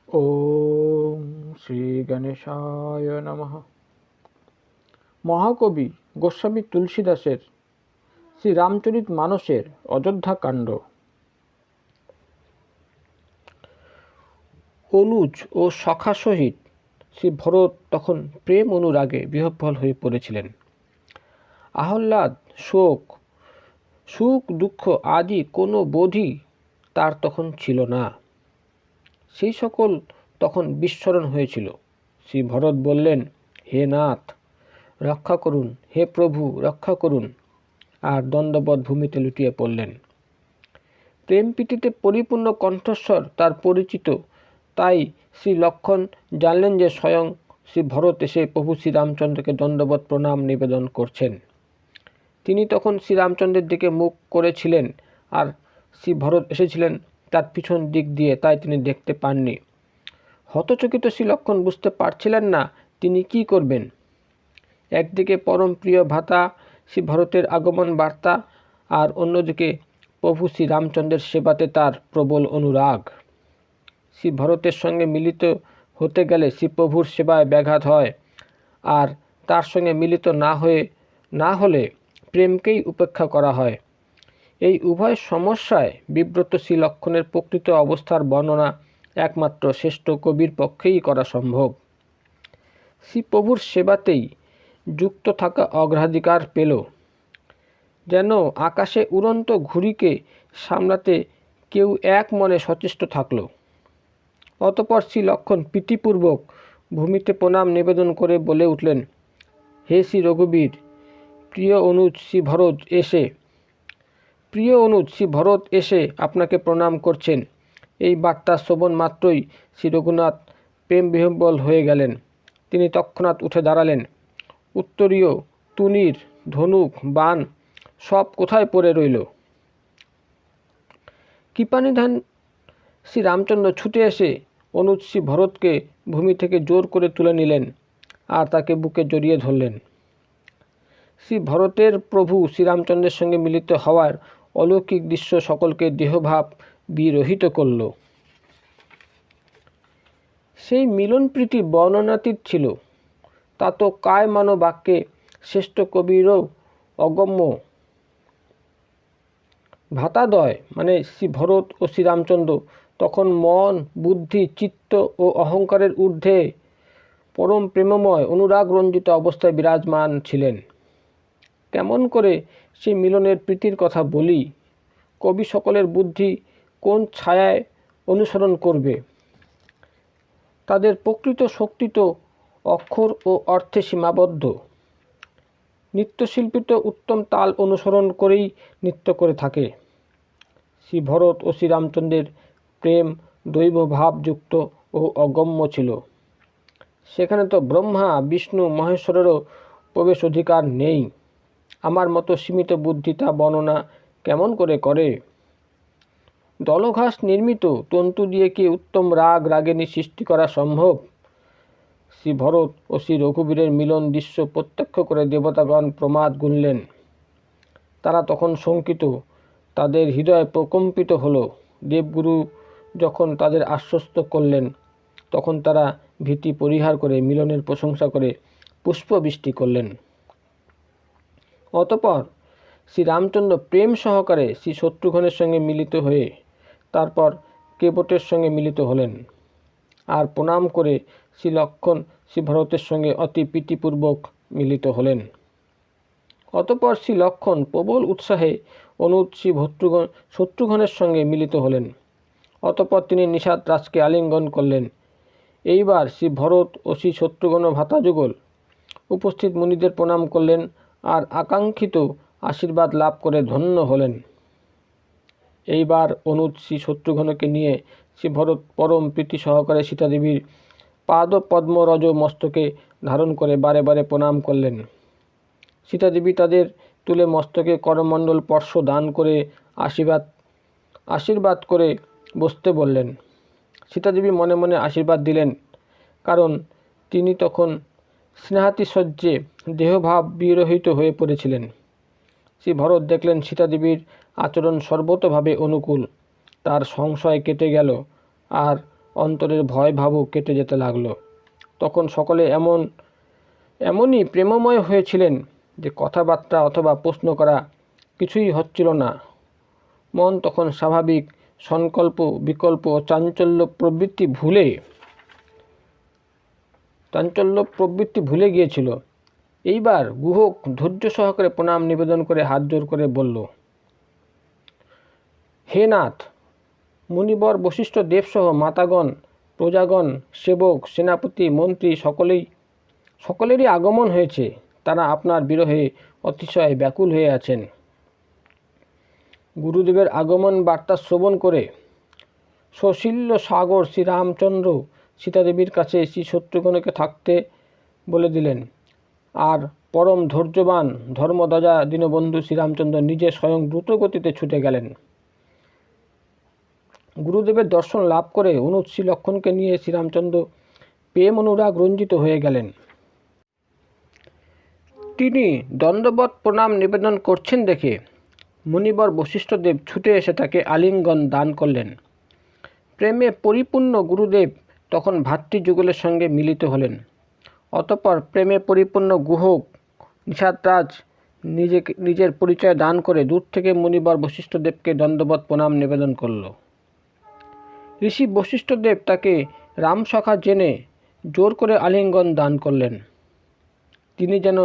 ওম শ্রী গণেশায় নমঃ। মহাকবি গোস্বামী তুলসীদাসের শ্রী রামচরিতমানসের অযোধ্যাকাণ্ড। অনুজ ও সখা সহিত শ্রী ভরত তখন প্রেম অনুরাগে বিহ্বল হয়ে পড়েছিলেন। আহ্লাদ, শোক, সুখ, দুঃখ আদি কোনো বোধই তার তখন ছিল না। সেই সকল তখন বিস্মরণ হয়েছিল। শ্রী ভরত বললেন, হে নাথ রক্ষা করুন, হে প্রভু রক্ষা করুন, আর দণ্ডবৎ ভূমিতে লুটিয়ে পড়লেন। প্রেম প্রীতিতে পরিপূর্ণ কণ্ঠস্বর তার পরিচিত, তাই শ্রী লক্ষ্মণ জানলেন যে স্বয়ং শ্রী ভরত এসে প্রভু শ্রীরামচন্দ্রকে দণ্ডবৎ প্রণাম নিবেদন করছেন। তিনি তখন শ্রীরামচন্দ্রের দিকে মুখ করেছিলেন, আর শ্রী ভরত এসেছিলেন তার পিছন দিক দিয়ে, তাই তিনি দেখতে পাননি। হতচকিত শ্রী লক্ষ্মণ বুঝতে পারছিলেন না তিনি কি করবেন। একদিকে পরম প্রিয় ভ্রাতা শ্রী ভরতের আগমন বার্তা, আর অন্যদিকে প্রভু শ্রী রামচন্দ্রের সেবাতে তার প্রবল অনুরাগ। শ্রী ভরতের সঙ্গে মিলিত হতে গেলে শ্রী প্রভুর সেবায় ব্যাঘাত হয়, আর তার সঙ্গে মিলিত না হলে প্রেমকেই উপেক্ষা করা হয়। এই উভয় সমস্যায় বিব্রত শ্রী লক্ষ্মণের প্রকৃত অবস্থার বর্ণনা একমাত্র শ্রেষ্ঠ কবির পক্ষেই করা সম্ভব। শ্রী প্রভুর সেবাতেই যুক্ত থাকা অগ্রাধিকার পেল, যেন আকাশে উড়ন্ত ঘুড়িকে সামলাতে কেউ এক মনে সচেষ্ট থাকল। অতঃপর শ্রী লক্ষ্মণ প্রীতিপূর্বক ভূমিতে প্রণাম নিবেদন করে বলে উঠলেন, হে শ্রী রঘুবীর, প্রিয় অনুজ শ্রী ভরত এসে আপনাকে প্রণাম করছেন। এই বার্তা শ্রবণ মাত্রই শ্রী রঘুনাথ প্রেম বিহ্বল হয়ে গেলেন। তিনি তৎক্ষণাৎ উঠে দাঁড়ালেন। উত্তরীয়, তুনীর, ধনুক, বাণ সব কোথায় পড়ে রইল। কৃপানিধান শ্রী রামচন্দ্র ছুটে এসে অনুজ শ্রী ভরতকে ভূমি থেকে জোর করে তুলে নিলেন, আর তাকে বুকে জড়িয়ে ধরলেন। শ্রী ভরতের প্রভু শ্রীরামচন্দ্রের সঙ্গে মিলিত হওয়ার অলৌকিক দৃশ্য সকলকে দেহভাব বিরহিত করল। সেই মিলন প্রীতি বর্ণনাতীত ছিল, তা তো কায় মানো বাক্যে শ্রেষ্ঠ কবিরও অগম্য। ভ্রাতাদ্বয় মানে শ্রী ভরত ও শ্রীরামচন্দ্র তখন মন, বুদ্ধি, চিত্ত ও অহংকারের ঊর্ধ্বে পরম প্রেমময় অনুরাগ রঞ্জিত অবস্থায় বিরাজমান ছিলেন। কেমন করে সেই মিলনের প্রীতির কথা বলি? কবি সকলের বুদ্ধি কোন ছায়ায় অনুসরণ করবে? তাদের প্রকৃত শক্তি তো অক্ষর ও অর্থে সীমাবদ্ধ। নৃত্যশিল্পী তো উত্তম তাল অনুসরণ করেই নৃত্য করে থাকে। শ্রী ভরত ও শ্রীরামচন্দ্রের প্রেম দৈবভাবযুক্ত ও অগম্য ছিল। সেখানে তো ব্রহ্মা, বিষ্ণু, মহেশ্বরেরও প্রবেশ অধিকার নেই। আমার মতো সীমিত বুদ্ধি তা বর্ণনা কেমন করে? দলঘাস নির্মিত তন্তু দিয়ে কি উত্তম রাগিনী সৃষ্টি করা সম্ভব? শ্রী ভরত ও শ্রী রঘুবীরের মিলন দৃশ্য প্রত্যক্ষ করে দেবতাগণ প্রমাদ গুনলেন। তারা তখন শঙ্কিত, তাদের হৃদয় প্রকম্পিত হলো। দেবগুরু যখন তাদের আশ্বস্ত করলেন, তখন তারা ভীতি পরিহার করে মিলনের প্রশংসা করে পুষ্পবৃষ্টি করলেন। অতঃপর শ্রী রামচন্দ্র প্রেম সহকারে শ্রী শত্রুঘ্নের সঙ্গে মিলিত হয়ে তারপর কেবটের সঙ্গে মিলিত হলেন, আর প্রণাম করে শ্রী লক্ষ্মণ শ্রী ভরতের সঙ্গে অতি প্রীতিপূর্বক মিলিত হলেন। অতঃপর শ্রী লক্ষ্মণ প্রবল উৎসাহে অনুজ শ্রী শত্রুঘ্নের সঙ্গে মিলিত হলেন। অতঃপর তিনি নিষাদ রাজকে আলিঙ্গন করলেন। এইবার শ্রী ভরত ও শ্রী শত্রুঘ্ন ভ্রাতাযুগল উপস্থিত মুনিদের প্রণাম করলেন, আর আকাঙ্ক্ষিত আশীর্বাদ লাভ করে ধন্য হলেন। এইবার অনুজ শ্রী শত্রুঘ্নকে নিয়ে শ্রী ভরত পরম প্রীতি সহকারে সীতাদেবীর পাদ পদ্মরজ মস্তকে ধারণ করে বারে বারে প্রণাম করলেন। সীতাদেবী তাদের তুলে মস্তকে করমণ্ডল স্পর্শ দান করে আশীর্বাদ করে বসতে বললেন। সীতাদেবী মনে মনে আশীর্বাদ দিলেন, কারণ তিনি তখন স্নেহাতিশয্যে দেহভাব বিরহিত হয়ে পড়েছিলেন। শ্রী ভরত দেখলেন সীতাদেবীর আচরণ সর্বতোভাবে অনুকূল। তার সংশয় কেটে গেল, আর অন্তরের ভয় ভাবও কেটে যেতে লাগলো। তখন সকলে এমনই প্রেমময় হয়েছিলেন যে কথাবার্তা অথবা প্রশ্ন করা কিছুই হচ্ছিল না। মন তখন স্বাভাবিক সংকল্প বিকল্প ও চাঞ্চল্য প্রবৃত্তি ভুলে গিয়েছিল। এইবার গুহক ধৈর্য সহকারে প্রণাম নিবেদন করে হাত জোর করে বলল, হে নাথ, মুনিবর বশিষ্ঠ দেবসহ মাতাগণ, প্রজাগণ, সেবক, সেনাপতি, মন্ত্রী সকলেরই আগমন হয়েছে। তারা আপনার বিরহে অতিশয় ব্যাকুল হয়ে আছেন। গুরুদেবের আগমন বার্তা শ্রবণ করে সশীল্য সাগর শ্রীরামচন্দ্র সীতাদেবীর কাছে শ্রী শত্রুঘ্নকে থাকতে বলে দিলেন। আর পরম ধৈর্যবান ধর্মধ্বজা দীনবন্ধু শ্রীরামচন্দ্র নিজে স্বয়ং দ্রুতগতিতে ছুটে গেলেন। গুরুদেবের দর্শন লাভ করে অনুজ শ্রী লক্ষ্মণকে নিয়ে শ্রীরামচন্দ্র প্রেম অনুরাগ রঞ্জিত হয়ে গেলেন। তিনি দণ্ডবৎ প্রণাম নিবেদন করছেন দেখে মুনিবর বশিষ্ঠদেব ছুটে এসে তাকে আলিঙ্গন দান করলেন। প্রেমে পরিপূর্ণ গুরুদেব তখন ভাতৃযুগলের সঙ্গে মিলিত হলেন। অতঃপর প্রেমে পরিপূর্ণ গুহক নিষাদরাজ নিজের পরিচয় দান করে দূর থেকে মুনিবর বশিষ্ঠদেবকে দণ্ডবৎ প্রণাম নিবেদন করল। ঋষি বশিষ্ঠদেব তাকে রামসখা জেনে জোর করে আলিঙ্গন দান করলেন। তিনি যেন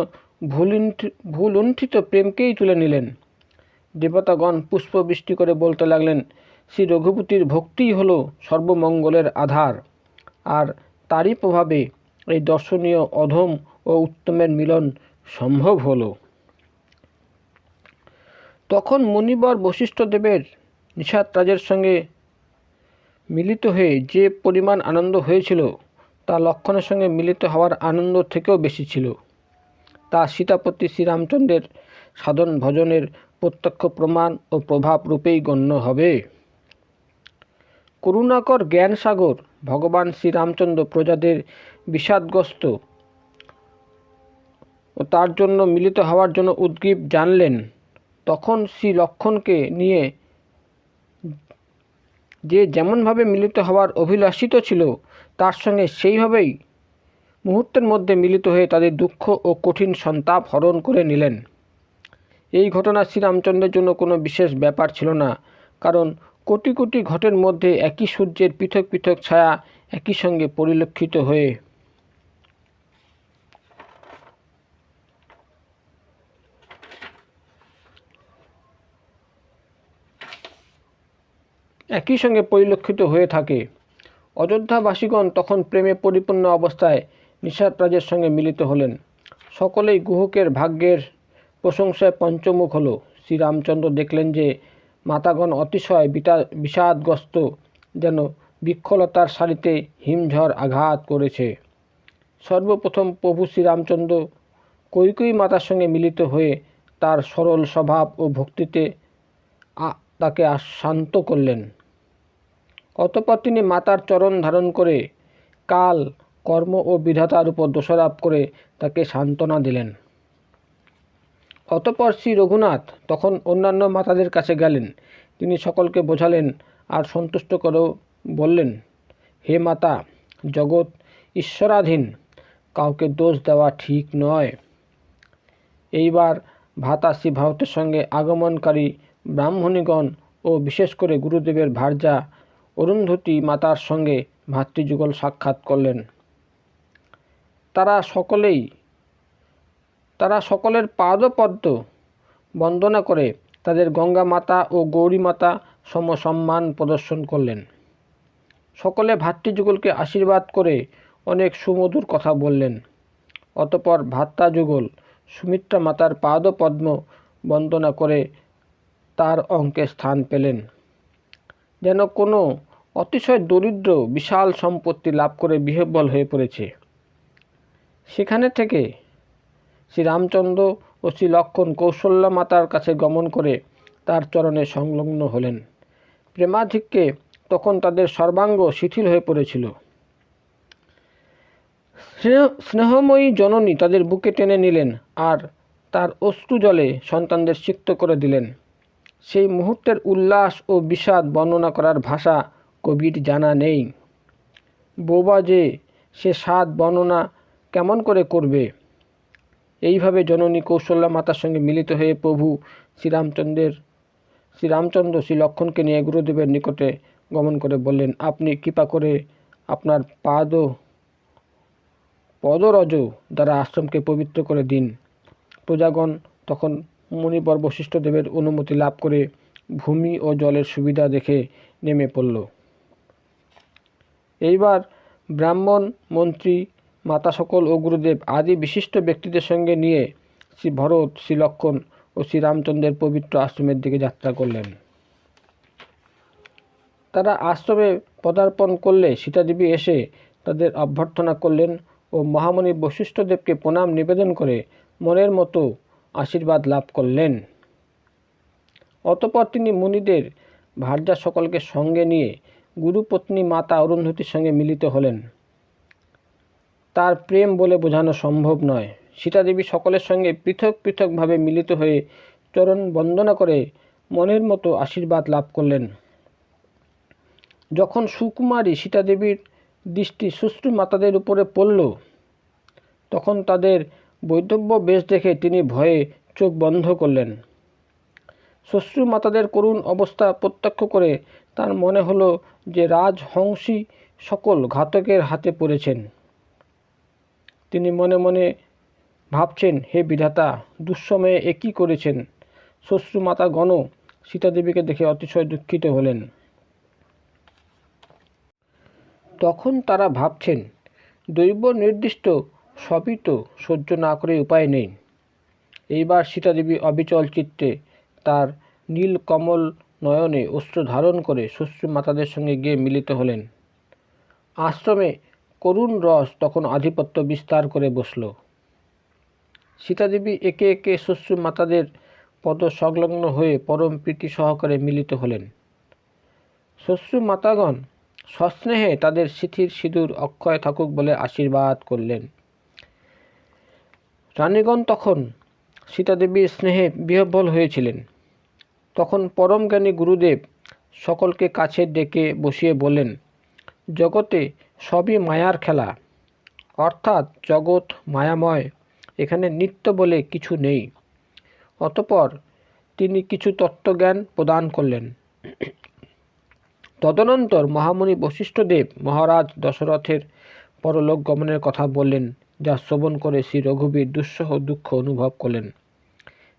ভুলুণ্ঠিত প্রেমকেই তুলে নিলেন। দেবতাগণ পুষ্পবৃষ্টি করে বলতে লাগলেন, শ্রী রঘুপতির ভক্তিই হল সর্বমঙ্গলের আধার, আর তারই প্রভাবে এই দর্শনীয় অধম ও উত্তমের মিলন সম্ভব হল। তখন মুনিবর বশিষ্ঠদেবের নিষাদরাজের সঙ্গে মিলিত হয়ে যে পরিমাণ আনন্দ হয়েছিল তা লক্ষ্মণের সঙ্গে মিলিত হওয়ার আনন্দ থেকেও বেশি ছিল। তা সীতাপতি শ্রীরামচন্দ্রের সাধন ভজনের প্রত্যক্ষ প্রমাণ ও প্রভাব রূপেই গণ্য হবে। করুণাকর জ্ঞানসাগর ভগবান শ্রীরামচন্দ্র প্রজাদের বিষাদগ্রস্ত ও তার জন্য মিলিত হওয়ার জন্য উদ্গ্রীব জানলেন। তখন শ্রী লক্ষ্মণকে নিয়ে যে যেমনভাবে মিলিত হওয়ার অভিলাষিত ছিল তার সঙ্গে সেইভাবেই মুহূর্তের মধ্যে মিলিত হয়ে তাদের দুঃখ ও কঠিন সন্তাপ হরণ করে নিলেন। এই ঘটনা শ্রীরামচন্দ্রের জন্য কোনো বিশেষ ব্যাপার ছিল না, কারণ কোটি কোটি ঘটের মধ্যে একই সূর্যের পৃথক পৃথক ছায়া একই সঙ্গে পরিলক্ষিত হয়ে থাকে। অযোধ্যাবাসীগণ তখন প্রেমে পরিপূর্ণ অবস্থায় নিষাদরাজের সঙ্গে মিলিত হলেন। সকলেই গুহকের ভাগ্যের প্রশংসায় পঞ্চমুখ হল। শ্রীরামচন্দ্র দেখলেন যে মাতাগণ অতিশয় বিষাদগ্রস্ত, যেন বৃক্ষলতার সারিতে হিমঝড় আঘাত করেছে। সর্বপ্রথম প্রভু শ্রীরামচন্দ্র কৈকেয়ী মাতার সঙ্গে মিলিত হয়ে তার সরল স্বভাব ও ভক্তিতে তাকে শান্ত করলেন। অতঃপর তিনি মাতার চরণ ধারণ করে কাল, কর্ম ও বিধাতার উপর দোষারোপ করে তাকে সান্ত্বনা দিলেন। অতঃপর শ্রী রঘুনাথ তখন অন্যান্য মাতাদের কাছে গেলেন। তিনি সকলকে বোঝালেন আর সন্তুষ্ট করেও বললেন, হে মাতা, জগৎ ঈশ্বরাধীন, কাউকে দোষ দেওয়া ঠিক নয়। এইবার ভ্রাতা শ্রী ভারতের সঙ্গে আগমনকারী ব্রাহ্মণীগণ ও বিশেষ করে গুরুদেবের ভার্যা অরুন্ধতী মাতার সঙ্গে ভাতৃযুগল সাক্ষাৎ করলেন। তারা সকলের পাদপদ্ম বন্দনা করে তাদের গঙ্গা মাতা ও গৌরী মাতা সমসম্মান প্রদর্শন করলেন। সকলে ভাতৃযুগলকে আশীর্বাদ করে অনেক সুমধুর কথা বললেন। অতঃপর ভ্রাতাযুগল সুমিত্রা মাতার পাদপদ্ম বন্দনা করে তার অঙ্কে স্থান পেলেন। যেন কোনো অতিশয় দরিদ্র বিশাল সম্পত্তি লাভ করে বিহ্বল হয়ে পড়েছে। সেখানে থেকে শ্রীরামচন্দ্র ও শ্রী লক্ষ্মণ কৌশল্যা মাতার কাছে গমন করে তার চরণে সংলগ্ন হলেন। প্রেমাধিক্যে তখন তাদের সর্বাঙ্গ শিথিল হয়ে পড়েছিল। স্নেহময়ী জননী তাদের বুকে টেনে নিলেন আর তার অশ্রু জলে সন্তানদের সিক্ত করে দিলেন। সেই মুহূর্তের উল্লাস ও বিষাদ বর্ণনা করার ভাষা কবির জানা নেই। বোবা যে সে স্বাদ বর্ণনা কেমন করে করবে। এইভাবে জননী কৌশল্যা মাতার সঙ্গে মিলিত হয়ে প্রভু শ্রীরামচন্দ্র শ্রী লক্ষ্মণকে নিয়ে গুরুদেবের নিকটে গমন করে বললেন, আপনি কৃপা করে আপনার পদরজ দ্বারা আশ্রমকে পবিত্র করে দিন। প্রজাগণ তখন মুনিবর বশিষ্ঠদেবের অনুমতি লাভ করে ভূমি ও জলের সুবিধা দেখে নেমে পড়ল। এইবার ব্রাহ্মণ, মন্ত্রী, মাতা সকল ও গুরুদেব আদি বিশিষ্ট ব্যক্তিদের সঙ্গে নিয়ে শ্রী ভরত, শ্রী লক্ষ্মণ ও শ্রীরামচন্দ্রের পবিত্র আশ্রমের দিকে যাত্রা করলেন। তারা আশ্রমে পদার্পণ করলে সীতাদেবী এসে তাদের অভ্যর্থনা করলেন ও মহামণি বশিষ্ঠদেবকে প্রণাম নিবেদন করে মনের মতো আশীর্বাদ লাভ করলেন। অতঃপর তিনি মুনিদের ভার্যা সকলকে সঙ্গে নিয়ে গুরুপত্নী মাতা অরুন্ধতীর সঙ্গে মিলিত হলেন। তার প্রেম বলে বোঝানো সম্ভব নয়। সীতাদেবী সকলের সঙ্গে পৃথক পৃথকভাবে মিলিত হয়ে চরণ বন্দনা করে মনের মতো আশীর্বাদ লাভ করলেন। যখন সুকুমারী সীতাদেবীর দৃষ্টি শ্বশ্রু মাতাদের উপরে পড়ল, তখন তাদের বৈধব্য বেশ দেখে তিনি ভয়ে চোখ বন্ধ করলেন। শ্বশ্রু মাতাদের করুণ অবস্থা প্রত্যক্ষ করে তার মনে হলো যে রাজহংসী সকল ঘাতকের হাতে পড়েছেন। তিনি মনে মনে ভাবছেন, হে বিধাতা, দুঃসময়ে এ কী করেছেন। শ্বশ্রু মাতাগণ সীতাদেবীকে দেখে অতিশয় দুঃখিত হলেন। তখন তারা ভাবছেন, দৈব নির্দিষ্ট সবই তো সহ্য না করে উপায় নেই। এইবার সীতাদেবী অবিচল চিত্তে তার নীল কমল নয়নে অশ্রু ধারণ করে শ্বশ্রু মাতাদের সঙ্গে গিয়ে মিলিত হলেন। আশ্রমে করুণ রস তখন আধিপত্য বিস্তার করে বসল। সীতাদেবী একে একে শ্বশ্রু মাতাদের পদ সংলগ্ন হয়ে পরম প্রীতি সহকারে মিলিত হলেন। শ্বশ্রু মাতাগণ সস্নেহে তাদের সিথির সিঁদুর অক্ষয় থাকুক বলে আশীর্বাদ করলেন। রানীগণ তখন সীতাদেবীর স্নেহে বিহ্বল হয়েছিলেন। তখন পরম জ্ঞানী গুরুদেব সকলকে কাছে ডেকে বসিয়ে বললেন, জগতে সবই মায়ার খেলা, অর্থাৎ জগৎ মায়াময়, এখানে নিত্য বলে কিছু নেই। অতঃপর তিনি কিছু তত্ত্বজ্ঞান প্রদান করলেন। তদনন্তর মহামুনি বশিষ্ঠদেব মহারাজ দশরথের পরলোক গমনের কথা বললেন, যা শ্রবণ করে শ্রী রঘুবীর দুঃসহ দুঃখ অনুভব করলেন।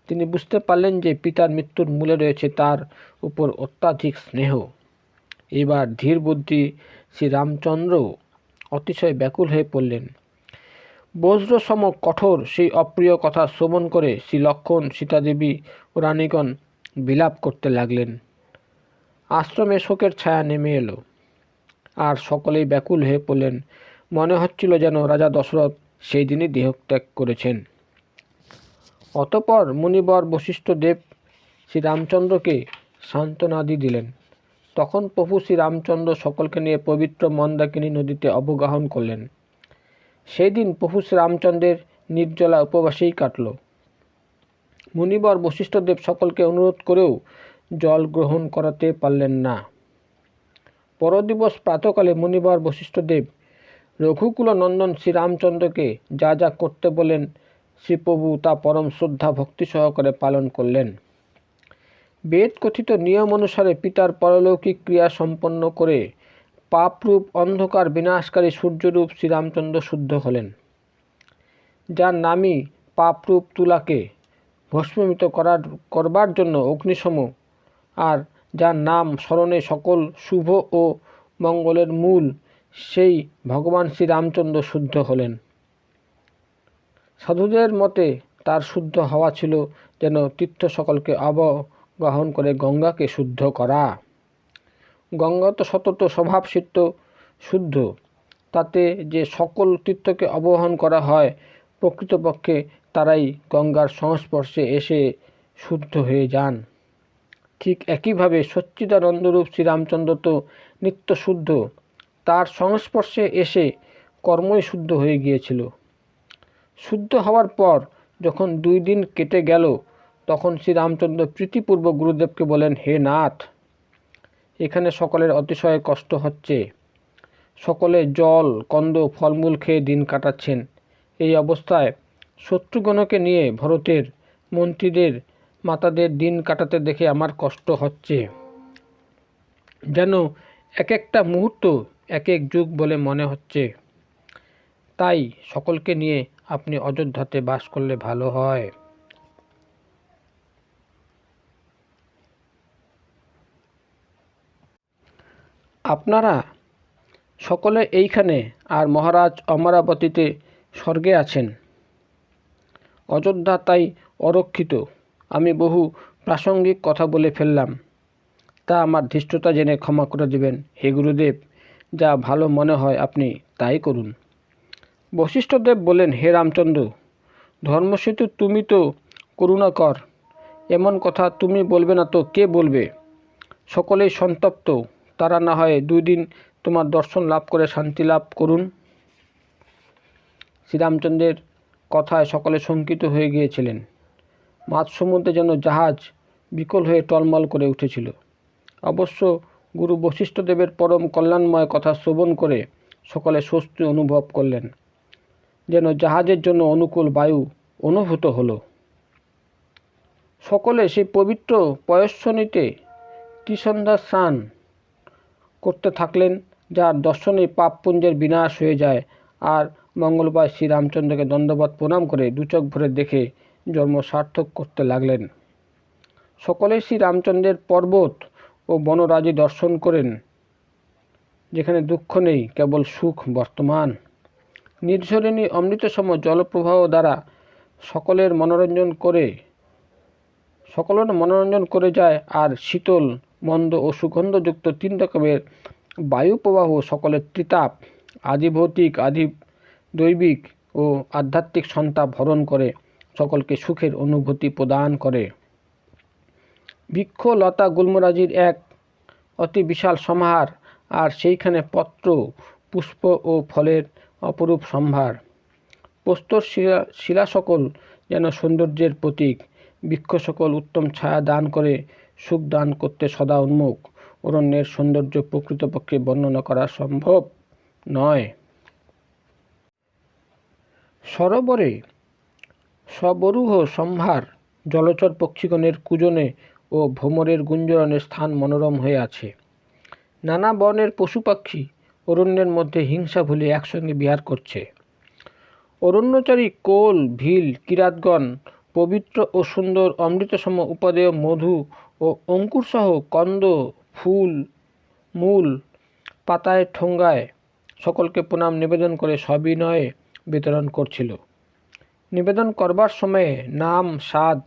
তিনি বুঝতে পারলেন যে পিতার মৃত্যুর মূলে রয়েছে তার উপর অত্যাধিক স্নেহ। এবার ধীর বুদ্ধি শ্রীরামচন্দ্র অতিশয় ব্যাকুল হয়ে পড়লেন। বজ্রসম কঠোর সেই অপ্রিয় কথা শ্রবণ করে শ্রী লক্ষ্মণ, সীতাদেবী ও রানীগণ বিলাপ করতে লাগলেন। আশ্রমে শোকের ছায়া নেমে এলো, আর সকলেই ব্যাকুল হয়ে পড়লেন। মনে হচ্ছিল যেন রাজা দশরথ সেই দিনই দেহত্যাগ করেছেন। অতঃপর মুনিবর বশিষ্ঠদেব শ্রীরামচন্দ্রকে সান্ত্বনাদি দিলেন। তখন প্রভু শ্রীরামচন্দ্র সকলকে নিয়ে পবিত্র মন্দাকিনী নদীতে অবগাহন করলেন। সেই দিন প্রভু শ্রীরামচন্দ্রের নির্জলা উপবাসেই কাটল। মুনিবর বশিষ্ঠদেব সকলকে অনুরোধ করেও জল গ্রহণ করাতে পারলেন না। পরদিবস প্রাতকালে মুনিবর বশিষ্ঠদেব রঘুকুল নন্দন শ্রীরামচন্দ্রকে যা যা করতে বলেন শ্রীপ্রভু তা পরম শ্রদ্ধা ভক্তি সহকারে পালন করলেন। বেদ কথিত নিয়ম অনুসারে পিতার পরলৌকিক ক্রিয়া সম্পন্ন করে পাপরূপ অন্ধকার বিনাশকারী সূর্যরূপ শ্রীরামচন্দ্র শুদ্ধ হলেন। যার নামই পাপরূপ তুলাকে ভস্মীভূত করবার জন্য অগ্নিসম, আর যার নাম স্মরণে সকল শুভ ও মঙ্গলের মূল, সেই ভগবান শ্রীরামচন্দ্র শুদ্ধ হলেন। সাধুদের মতে তার শুদ্ধ হওয়া ছিল যেন তীর্থ সকলকে অবগাহন করে গঙ্গাকে শুদ্ধ করা। গঙ্গা তো সতত স্বভাবসিদ্ধ শুদ্ধ, তাতে যে সকল তীর্থকে অবগাহন করা হয় প্রকৃতপক্ষে তারাই গঙ্গার সংস্পর্শে এসে শুদ্ধ হয়ে যান। ঠিক একইভাবে সচ্চিদানন্দরূপ শ্রীরামচন্দ্র তো নিত্য শুদ্ধ, তার সংস্পর্শে এসে কর্মই শুদ্ধ হয়ে গিয়েছিল। শুদ্ধ হওয়ার পর যখন 2 দিন কেটে গেল, তখন শ্রীরামচন্দ্র প্রীতিপূর্বক গুরুদেবকে বলেন, হে নাথ, এখানে সকলের অতিশয় কষ্ট হচ্ছে। সকলে জল কন্দ ফলমূল খেয়ে দিন কাটাচ্ছেন। এই অবস্থায় শত্রুগণকে নিয়ে ভরতের মন্ত্রীদের মাতাদের দিন কাটাতে দেখে আমার কষ্ট হচ্ছে। যেন এক একটা মুহূর্ত এক এক যুগ বলে মনে হচ্ছে। তাই সকলকে নিয়ে আপনি অযোধ্যাতে বাস করলে ভালো হয়। আপনারা সকলে এইখানে, আর মহারাজ অমরাবতীতে স্বর্গে আছেন। অযোধ্যা তাই অরক্ষিত। আমি বহু প্রাসঙ্গিক কথা বলে ফেললাম, তা আমার ধৃষ্টতা জেনে ক্ষমা করে দেবেন। হে গুরুদেব, যা ভালো মনে হয় আপনি তাই করুন। বশিষ্ঠদেব বলেন, হে রামচন্দ্র, ধর্মসেতু তুমি তো করুণাকর, এমন কথা তুমি বলবে না তো কে বলবে? সকলেই সন্তপ্ত, তারা না হয় 2 দিন তোমার দর্শন লাভ করে শান্তি লাভ করুন। শ্রীরামচন্দ্রের কথায় সকলে শঙ্কিত হয়ে গিয়েছিলেন। মাঝ সমুদ্রে যেন জাহাজ বিকল হয়ে টলমল করে উঠেছিল। অবশ্য গুরু বশিষ্ঠদেবের পরম কল্যাণময় কথা শ্রবণ করে সকলে স্বস্তি অনুভব করলেন, যেন জাহাজের জন্য অনুকূল বায়ু অনুভূত হলো। সকলে সেই পবিত্র পয়স্বনীতে ত্রিসন্ধ্যা স্নান করতে থাকলেন, যার দর্শনে পাপপুঞ্জের বিনাশ হয়ে যায়। আর মঙ্গলবার শ্রীরামচন্দ্রকে দণ্ডবত প্রণাম করে 2 চোখ ভরে দেখে জন্ম সার্থক করতে লাগলেন। সকলেই শ্রীরামচন্দ্রের পর্বত ও বনরাজি দর্শন করেন, যেখানে দুঃখ নেই, কেবল সুখ বর্তমান। নির্ঝরিণী অমৃতসম জলপ্রবাহ দ্বারা সকলের মনোরঞ্জন করে যায়। আর শীতল, মন্দ ও সুগন্ধযুক্ত 3 রকমের বায়ু প্রবাহ সকলের ত্রিতাপ, আদি ভৌতিক, আদি দৈবিক ও আধ্যাত্মিক সন্তাপ হরণ করে সকলকে সুখের অনুভূতি প্রদান করে। বৃক্ষ লতা গুল্মরাজির এক অতি বিশাল সমাহার, আর সেইখানে পত্র, পুষ্প ও ফলের অপরূপ সম্ভার। প্রস্তর শিলা সকল যেন সৌন্দর্যের প্রতীক। বৃক্ষ সকল উত্তম ছায়া দান করে সুখ দান করতে সদা উন্মুখ। অরণ্যের সৌন্দর্য প্রকৃতপক্ষে বর্ণনা করা সম্ভব নয়। সরোবরে সবরূহ সম্ভার, জলচর পক্ষীগণের কূজনে ও ভ্রমরের গুঞ্জরণের স্থান মনোরম হয়ে আছে। নানা বর্ণের পশু পাখি অরণ্যের মধ্যে হিংসা ভুলে একসঙ্গে বিহার করছে। অরণ্যচারী কোল, ভিল, কিরাতগণ পবিত্র ও সুন্দর অমৃতসম উপাদেয় মধু ও অঙ্কুরসহ কন্দ, ফুল, মূল, পাতায় ঠোঙ্গায় সকলকে প্রণাম নিবেদন করে সবিনয়ে বিতরণ করছিল। নিবেদন করবার সময়ে নাম, স্বাদ,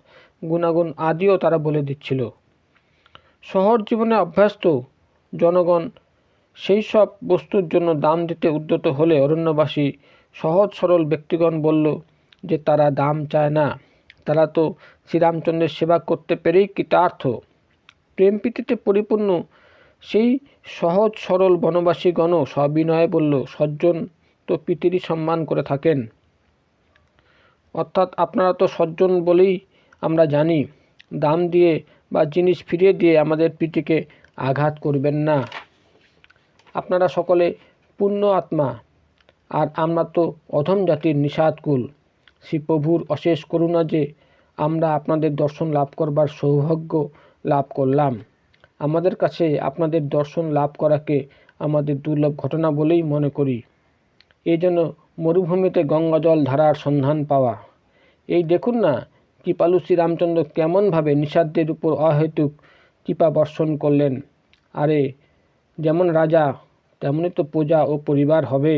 গুণাগুণ আদিও তারা বলে দিচ্ছিল। শহর জীবনে অভ্যস্ত জনগণ সেই সব বস্তুর জন্য দাম দিতে উদ্যত হলে অরণ্যবাসী সহজ সরল ব্যক্তিগণ বলল যে তারা দাম চায় না, তারা তো শ্রীরামচন্দ্রের সেবা করতে পেরেই কৃতার্থ। প্রেম প্রীতিতে পরিপূর্ণ সেই সহজ সরল বনবাসীগণও সবিনয়ে বলল, সজ্জন তো প্রীতিরই সম্মান করে থাকেন, অর্থাৎ আপনারা তো সজ্জন বলেই আমরা জানি। দাম দিয়ে বা জিনিস ফিরিয়ে দিয়ে আমাদের প্রীতিকে আঘাত করবেন না। আপনারা সকলে পূর্ণ আত্মা, আর আমরা তো অধম জাতির নিষাদকুল। শ্রীপ্রভুর অশেষ করুণা যে আমরা আপনাদের দর্শন লাভ করবার সৌভাগ্য লাভ করলাম। আমাদের কাছে আপনাদের দর্শন লাভ করাকে আমাদের দুর্লভ ঘটনা বলেই মনে করি। এই জন্য মরুভূমিতে গঙ্গাজল ধারার সন্ধান পাওয়া। এই দেখুন না, কৃপালু শ্রীরামচন্দ্র কেমনভাবে নিষাদদের উপর অহেতুক কৃপা বর্ষণ করলেন। আরে, যেমন রাজা তেমনই তো প্রজা ও পরিবার হবে।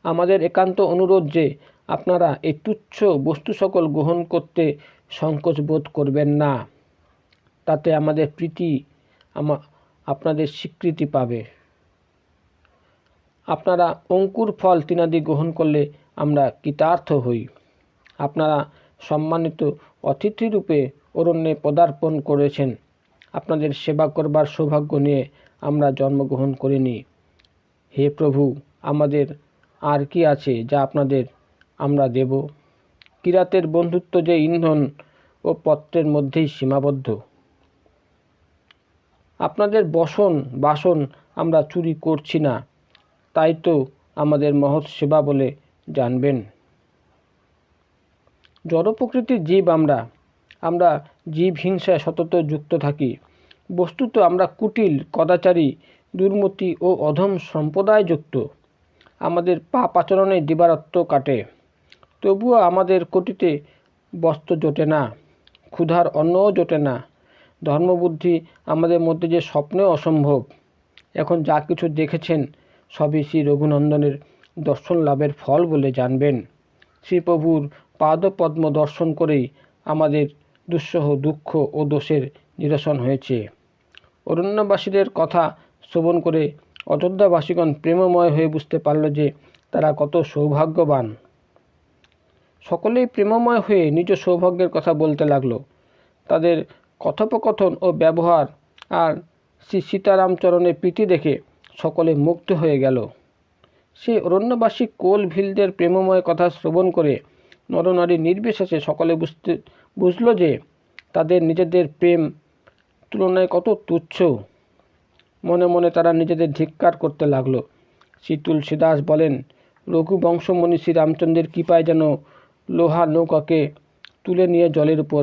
আমাদের একান্ত অনুরোধ যে আপনারা এই তুচ্ছ বস্তু সকল গ্রহণ করতে সংকোচ বোধ করবেন না। তাতে আমাদের প্রীতি আপনাদের স্বীকৃতি পাবে। আপনারা অঙ্কুর ফল তৃণাদি গ্রহণ করলে আমরা কৃতার্থ হই। আপনারা সম্মানিত অতিথিরূপে অরণ্যে পদার্পণ করেছেন। আপনাদের সেবা করবার সৌভাগ্য নিয়ে আমরা জন্মগ্রহণ করিনি। হে প্রভু, আমাদের আর কি আছে যা আপনাদের আমরা দেব? কিরাতের বন্ধুত্ব যে ইন্ধন ও পত্রের মধ্যেই সীমাবদ্ধ। আপনাদের বাসন আমরা চুরি করছি না, তাই তো আমাদের মহৎ সেবা বলে জানবেন। জড় প্রকৃতির জীব আমরা জীব হিংসায় সতত যুক্ত থাকি। বস্তুত আমরা কুটিল, কদাচারী, দুর্মতি ও অধম সম্প্রদায়যুক্ত। আমাদের পাপ আচরণে দিবারাত্র কাটে, তবুও আমাদের কোটিতে বস্ত্র জোটে না, ক্ষুধার অন্নও জোটে না। ধর্মবুদ্ধি আমাদের মধ্যে যে স্বপ্নেও অসম্ভব। এখন যা কিছু দেখেছেন সবই শ্রী রঘুনন্দনের দর্শন লাভের ফল বলে জানবেন। শ্রীপ্রভুর পাদপদ্ম দর্শন করেই আমাদের দুঃসহ দুঃখ ও দোষের নিরসন হয়েছে। অরণ্যবাসীদের কথা শ্রবণ করে অযোধ্যাবাসীগণ প্রেমময় হয়ে বুঝতে পারল যে তারা কত সৌভাগ্যবান। সকলেই প্রেমময় হয়ে নিজ সৌভাগ্যের কথা বলতে লাগলো। তাদের কথোপকথন ও ব্যবহার আর শ্রী সীতারামচরণের প্রীতি দেখে সকলে মুগ্ধ হয়ে গেল। সে অরণ্যবাসী কোল ভিলদের প্রেমময় কথা শ্রবণ করে নরনারী নির্বিশেষে সকলে বুঝল যে তাদের নিজেদের প্রেম তুলনায় কত তুচ্ছ। মনে মনে তারা নিজেদের ধিক্কার করতে লাগলো। শ্রী তুলসীদাস বলেন, রঘুবংশমণি শ্রী রামচন্দ্রের কৃপায় যেন লোহা নৌকাকে তুলে নিয়ে জলের উপর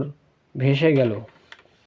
ভেসে গেল।